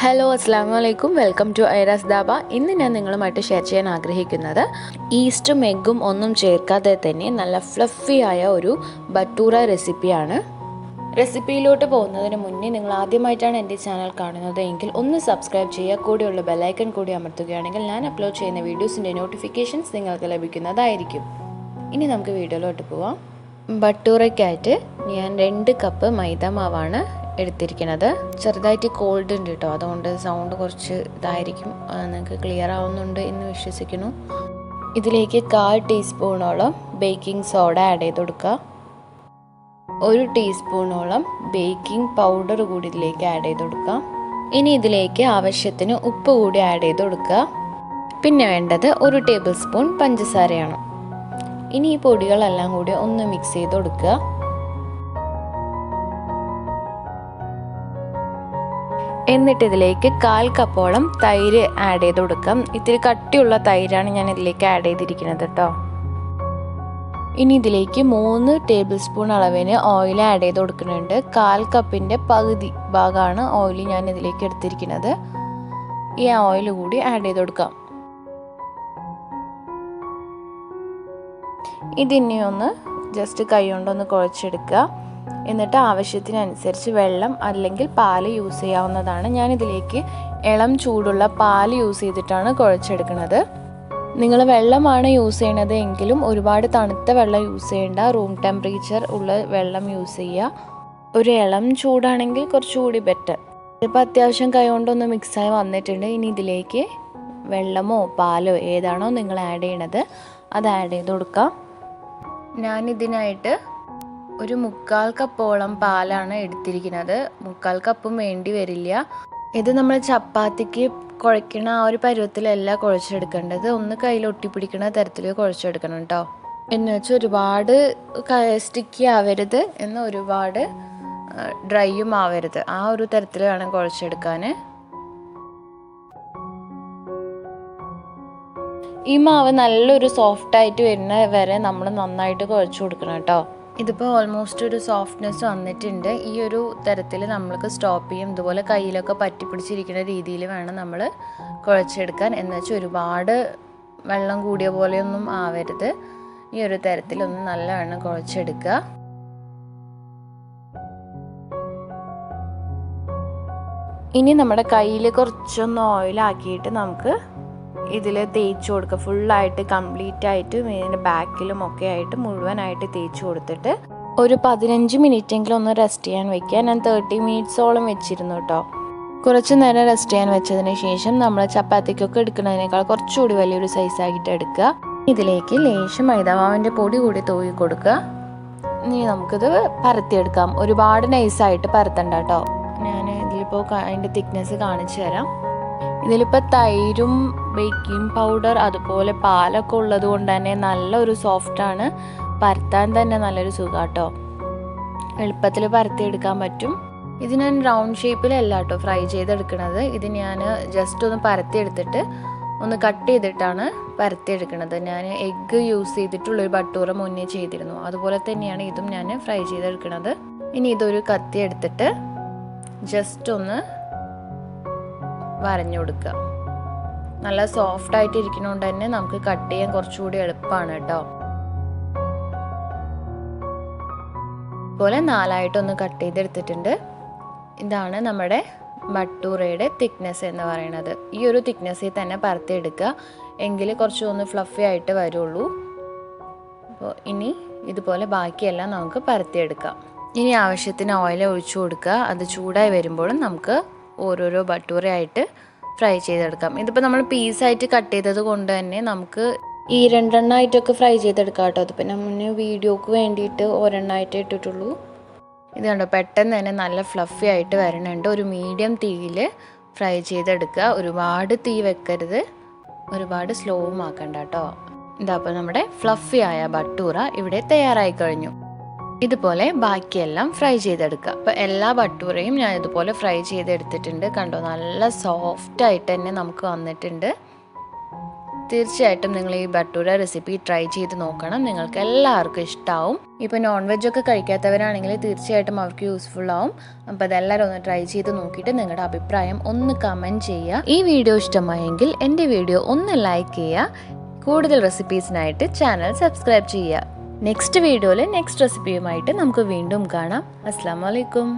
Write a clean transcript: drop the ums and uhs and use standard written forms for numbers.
Hello അസ്സാം വലൈക്കും, welcome to Aira's dhaba. ഇന്ന് ഞാൻ നിങ്ങളുമായിട്ട് ഷെയർ ചെയ്യാൻ ആഗ്രഹിക്കുന്നത് ഈസ്റ്റും എഗ്ഗും ഒന്നും ചേർക്കാതെ തന്നെ നല്ല ഫ്ലഫി ആയ ഒരു ബട്ടൂറ റെസിപ്പിയാണ്. റെസിപ്പിയിലോട്ട് പോകുന്നതിന് മുന്നേ നിങ്ങൾ ആദ്യമായിട്ടാണ് എൻ്റെ ചാനൽ കാണുന്നത് എങ്കിൽ ഒന്ന് സബ്സ്ക്രൈബ് ചെയ്യുക. കൂടെയുള്ള ബെല്ലൈക്കൺ കൂടി അമർത്തുകയാണെങ്കിൽ ഞാൻ അപ്ലോഡ് ചെയ്യുന്ന വീഡിയോസിൻ്റെ നോട്ടിഫിക്കേഷൻസ് നിങ്ങൾക്ക് ലഭിക്കുന്നതായിരിക്കും. ഇനി നമുക്ക് വീഡിയോയിലോട്ട് പോവാം. ബട്ടൂറയ്ക്കായിട്ട് ഞാൻ 2 കപ്പ് മൈദ മാവാണ് എടുത്തിരിക്കുന്നത്. ചെറുതായിട്ട് കോൾഡ് ഉണ്ട് കേട്ടോ, അതുകൊണ്ട് സൗണ്ട് കുറച്ച് ഇതായിരിക്കും. നിങ്ങൾക്ക് ക്ലിയർ ആവുന്നുണ്ട് എന്ന് വിശ്വസിക്കുന്നു. ഇതിലേക്ക് 1/4 ടീസ്പൂണോളം ബേക്കിംഗ് സോഡ ആഡ് ചെയ്ത് കൊടുക്കുക. 1 ടീസ്പൂണോളം ബേക്കിംഗ് പൗഡർ കൂടി ഇതിലേക്ക് ആഡ് ചെയ്ത് കൊടുക്കുക. ഇനി ഇതിലേക്ക് ആവശ്യത്തിന് ഉപ്പ് കൂടി ആഡ് ചെയ്ത് കൊടുക്കുക. പിന്നെ വേണ്ടത് 1 ടേബിൾ സ്പൂൺ പഞ്ചസാരയാണ്. ഇനി ഈ പൊടികളെല്ലാം കൂടി ഒന്ന് മിക്സ് ചെയ്ത് കൊടുക്കുക. എന്നിട്ട് ഇതിലേക്ക് 1/4 കപ്പോളം തൈര് ആഡ് ചെയ്ത് കൊടുക്കാം. ഇത്തിരി കട്ടിയുള്ള തൈരാണ് ഞാൻ ഇതിലേക്ക് ആഡ് ചെയ്തിരിക്കുന്നത് കേട്ടോ. ഇനി ഇതിലേക്ക് 3 ടേബിൾ സ്പൂൺ അളവിന് ഓയിൽ ആഡ് ചെയ്ത് കൊടുക്കുന്നുണ്ട്. 1/4 കപ്പിൻ്റെ പകുതി ഭാഗമാണ് ഓയിൽ ഞാൻ ഇതിലേക്ക് എടുത്തിരിക്കുന്നത്. ഈ ഓയിൽ കൂടി ആഡ് ചെയ്ത് കൊടുക്കാം. ഇതിനെ ഒന്ന് ജസ്റ്റ് കൈ കൊണ്ടൊന്ന് കുഴച്ചെടുക്കുക. എന്നിട്ട് ആവശ്യത്തിനനുസരിച്ച് വെള്ളം അല്ലെങ്കിൽ പാല് യൂസ് ചെയ്യാവുന്നതാണ്. ഞാനിതിലേക്ക് ഇളം ചൂടുള്ള പാല് യൂസ് ചെയ്തിട്ടാണ് കുഴച്ചെടുക്കുന്നത്. നിങ്ങൾ വെള്ളമാണ് യൂസ് ചെയ്യണത് എങ്കിലും ഒരുപാട് തണുത്ത വെള്ളം യൂസ് ചെയ്യേണ്ട, റൂം ടെമ്പറേച്ചർ ഉള്ള വെള്ളം യൂസ് ചെയ്യുക. ഒരു ഇളം ചൂടാണെങ്കിൽ കുറച്ചുകൂടി ബെറ്റർ. ഇതിപ്പോൾ അത്യാവശ്യം കൈ കൊണ്ടൊന്ന് മിക്സായി വന്നിട്ടുണ്ട്. ഇനി ഇതിലേക്ക് വെള്ളമോ പാലോ ഏതാണോ നിങ്ങൾ ആഡ് ചെയ്യണത് അത് ആഡ് ചെയ്ത് കൊടുക്കാം. ഞാനിതിനായിട്ട് ഒരു 1/4 കപ്പോളം പാലാണ് എടുത്തിരിക്കുന്നത്. 1/4 കപ്പും വേണ്ടി വരില്ല. ഇത് നമ്മൾ ചപ്പാത്തിക്ക് കുഴക്കണ ആ ഒരു പരുവത്തിലല്ല കുഴച്ചെടുക്കേണ്ടത്. ഒന്ന് കയ്യിൽ ഒട്ടിപ്പിടിക്കുന്ന തരത്തിൽ കുഴച്ചെടുക്കണം കേട്ടോ. എന്ന് വെച്ചാൽ ഒരുപാട് സ്റ്റിക്കി ആവരുത്, എന്നാൽ ഒരുപാട് ഡ്രൈയും ആവരുത്. ആ ഒരു തരത്തിൽ വേണം കുഴച്ചെടുക്കാൻ. ഈ മാവ് നല്ലൊരു സോഫ്റ്റായിട്ട് വരുന്ന വരെ നമ്മൾ നന്നായിട്ട് കുഴച്ച് കൊടുക്കണം കേട്ടോ. ഇതിപ്പോൾ ഓൾമോസ്റ്റ് ഒരു സോഫ്റ്റ്നെസ് വന്നിട്ടുണ്ട്. ഈ ഒരു തരത്തിൽ നമ്മൾക്ക് സ്റ്റോപ്പ് ചെയ്യും. ഇതുപോലെ കയ്യിലൊക്കെ പറ്റി പിടിച്ചിരിക്കുന്ന രീതിയിൽ വേണം നമ്മൾ കുഴച്ചെടുക്കാൻ. എന്ന് വെച്ചാൽ ഒരുപാട് വെള്ളം കൂടിയ പോലെയൊന്നും ആവരുത്. ഈ ഒരു തരത്തിലൊന്ന് നല്ലവണ്ണം കുഴച്ചെടുക്കുക. ഇനി നമ്മുടെ കയ്യിൽ കുറച്ചൊന്ന് ഓയിലാക്കിയിട്ട് നമുക്ക് ഇതിൽ തേച്ച് കൊടുക്കുക. ഫുള്ളായിട്ട് കംപ്ലീറ്റ് ആയിട്ട് ഇതിൻ്റെ ബാക്കിലും ഒക്കെ ആയിട്ട് മുഴുവനായിട്ട് തേച്ച് കൊടുത്തിട്ട് ഒരു 15 മിനിറ്റെങ്കിലും ഒന്ന് റെസ്റ്റ് ചെയ്യാൻ വെക്കുക. ഞാൻ 30 മിനിറ്റ്സോളം വെച്ചിരുന്നു കേട്ടോ. കുറച്ച് നേരം റെസ്റ്റ് ചെയ്യാൻ വെച്ചതിന് ശേഷം നമ്മൾ ചപ്പാത്തിക്കൊക്കെ എടുക്കുന്നതിനേക്കാൾ കുറച്ചുകൂടി വലിയൊരു സൈസാക്കിയിട്ട് എടുക്കുക. ഇതിലേക്ക് ലേശം മൈദാമാവിൻ്റെ പൊടി കൂടി തൂവി കൊടുക്കുക. ഇനി നമുക്കിത് പരത്തിയെടുക്കാം. ഒരുപാട് നൈസായിട്ട് പരത്തണ്ട കേട്ടോ. ഞാൻ ഇതിലിപ്പോൾ അതിൻ്റെ തിക്നെസ് കാണിച്ചു തരാം. ഇതിലിപ്പോൾ തൈരും ബേക്കിംഗ് പൗഡർ അതുപോലെ പാലൊക്കെ ഉള്ളത് കൊണ്ട് തന്നെ നല്ലൊരു സോഫ്റ്റാണ്. പരത്താൻ തന്നെ നല്ലൊരു സുഖാട്ടോ. എളുപ്പത്തിൽ പരത്തിയെടുക്കാൻ പറ്റും. ഇത് ഞാൻ റൗണ്ട് ഷേപ്പിലല്ല കേട്ടോ ഫ്രൈ ചെയ്തെടുക്കുന്നത്. ഇത് ഞാൻ ജസ്റ്റ് ഒന്ന് പരത്തിയെടുത്തിട്ട് ഒന്ന് കട്ട് ചെയ്തിട്ടാണ് പരത്തിയെടുക്കുന്നത്. ഞാൻ എഗ്ഗ് യൂസ് ചെയ്തിട്ടുള്ളൊരു ബട്ടൂറ മുന്നേ ചെയ്തിരുന്നു. അതുപോലെ തന്നെയാണ് ഇതും ഞാൻ ഫ്രൈ ചെയ്തെടുക്കുന്നത്. ഇനി ഇതൊരു കത്തി എടുത്തിട്ട് ജസ്റ്റ് ഒന്ന് വരഞ്ഞു കൊടുക്കുക. നല്ല സോഫ്റ്റ് ആയിട്ട് ഇരിക്കുന്നതുകൊണ്ട് തന്നെ നമുക്ക് കട്ട് ചെയ്യാൻ കുറച്ചുകൂടി എളുപ്പമാണ് കേട്ടോ. ഇതുപോലെ 4ആയിട്ടൊന്ന് കട്ട് ചെയ്തെടുത്തിട്ടുണ്ട്. ഇതാണ് നമ്മുടെ ബട്ടൂറയുടെ തിക്നെസ് എന്ന് പറയുന്നത്. ഈ ഒരു തിക്നെസ്സിൽ തന്നെ പരത്തിയെടുക്കുക, എങ്കിൽ കുറച്ചൊന്ന് ഫ്ലഫി ആയിട്ട് വരുള്ളൂ. അപ്പോൾ ഇനി ഇതുപോലെ ബാക്കിയെല്ലാം നമുക്ക് പരത്തിയെടുക്കാം. ഇനി ആവശ്യത്തിന് ഓയിൽ ഒഴിച്ചു കൊടുക്കുക. അത് ചൂടായി വരുമ്പോഴും നമുക്ക് ഓരോരോ ബട്ടൂറയായിട്ട് ഫ്രൈ ചെയ്തെടുക്കാം. ഇതിപ്പോൾ നമ്മൾ പീസായിട്ട് കട്ട് ചെയ്തത് കൊണ്ട് തന്നെ നമുക്ക് ഈ 2 എണ്ണമായിട്ടൊക്കെ ഫ്രൈ ചെയ്തെടുക്കാം കേട്ടോ. അതിപ്പോൾ ഞാൻ മുന്നേ വീഡിയോക്ക് വേണ്ടിയിട്ട് ഒരെണ്ണമായിട്ട് ഇട്ടിട്ടുള്ളൂ. ഇത് കണ്ടോ, പെട്ടെന്ന് തന്നെ നല്ല ഫ്ലഫി ആയിട്ട് വരണുണ്ട്. ഒരു മീഡിയം തീയിൽ ഫ്രൈ ചെയ്തെടുക്കുക. ഒരുപാട് തീ വെക്കരുത്, ഒരുപാട് സ്ലോവും ആക്കണ്ട കേട്ടോ. ഇതപ്പോൾ നമ്മുടെ ഫ്ലഫി ആയ ബട്ടൂറ ഇവിടെ തയ്യാറായി കഴിഞ്ഞു. ഇതുപോലെ ബാക്കിയെല്ലാം ഫ്രൈ ചെയ്തെടുക്കുക. അപ്പോൾ എല്ലാ ബട്ടൂറയും ഞാൻ ഇതുപോലെ ഫ്രൈ ചെയ്തെടുത്തിട്ടുണ്ട്. കണ്ടോ, നല്ല സോഫ്റ്റായിട്ട് തന്നെ നമുക്ക് വന്നിട്ടുണ്ട്. തീർച്ചയായിട്ടും നിങ്ങൾ ഈ ബട്ടൂര റെസിപ്പി ട്രൈ ചെയ്ത് നോക്കണം. നിങ്ങൾക്ക് എല്ലാവർക്കും ഇഷ്ടമാവും. ഇപ്പോൾ നോൺ വെജ് ഒക്കെ കഴിക്കാത്തവരാണെങ്കിൽ തീർച്ചയായിട്ടും അവർക്ക് യൂസ്ഫുൾ ആവും. അപ്പോൾ അതെല്ലാവരും ഒന്ന് ട്രൈ ചെയ്ത് നോക്കിയിട്ട് നിങ്ങളുടെ അഭിപ്രായം ഒന്ന് കമൻറ്റ് ചെയ്യുക. ഈ വീഡിയോ ഇഷ്ടമായെങ്കിൽ എൻ്റെ വീഡിയോ ഒന്ന് ലൈക്ക് ചെയ്യുക. കൂടുതൽ റെസിപ്പീസിനായിട്ട് ചാനൽ സബ്സ്ക്രൈബ് ചെയ്യുക. നെക്സ്റ്റ് വീഡിയോയിൽ നെക്സ്റ്റ് റെസിപ്പിയുമായിട്ട് നമുക്ക് വീണ്ടും കാണാം. അസ്സലാമു അലൈക്കും.